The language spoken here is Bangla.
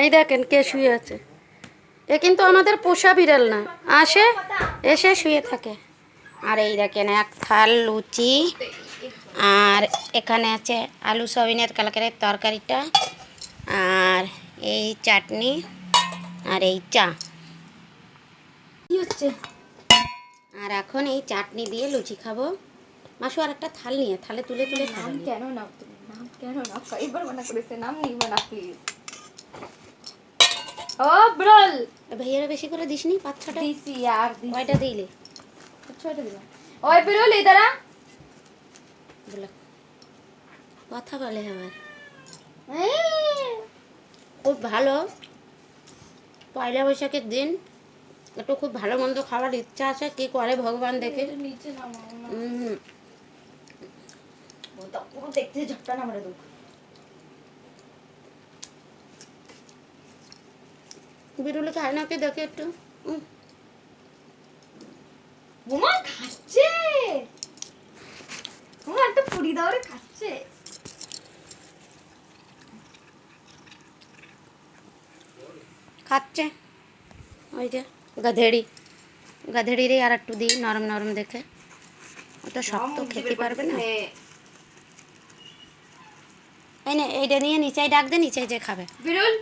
এই দেখেন কে শুয়ে আছে। এ কিন্তু আমাদের পোষা বিড়াল না, আসে এসে শুয়ে থাকে। আর এই দেখেন এক থাল লুচি, আর এখানে আছে আলু সয়াবিনের কালকের তরকারিটা, আর এই চাটনি, আর এই চা। কি হচ্ছে? আর এখন এই চাটনি দিয়ে লুচি খাবো। মাসু আর একটা থাল নিয়ে থালে তুলে তুলে নাম খাবো। কেন নাও তুমি? নাম কেন নাও? কয়েকবার মানা করেছে, নাম নিবা না প্লিজ। ও ব্রল ভাইয়ারা বেশি করে দিসনি, 5-6টা দিছি আর দিছি। কয়টা দিলে? ছয়টা দিবা। ওই ব্রল ইদারা বলে কথা বলে আবার। এই খুব ভালো, পয়লা বৈশাখের দিন একটু খুব ভালো মন্দ খাওয়ার ইচ্ছা আছে, কি করে ভগবান দেখে। নিচে নামাও না। হুম, ওটা পুরো দেখতে ঝপটা না মারে দুঃখ। বিরুলে খায় না, কি দেখে একটু। বোমা খাচ্ছে, বোমা একটা পুরি দাওরে খাচ্ছে। খাচ্ছে ওই যে গাধেড়ি, গাধেড়িরই আর একটু দিই নরম নরম দেখে, ওটা শক্ত খেতে পারবে না। এই না, এইটা নিয়ে নিচে ডাক দে, নিচে যে খাবে। বিরুল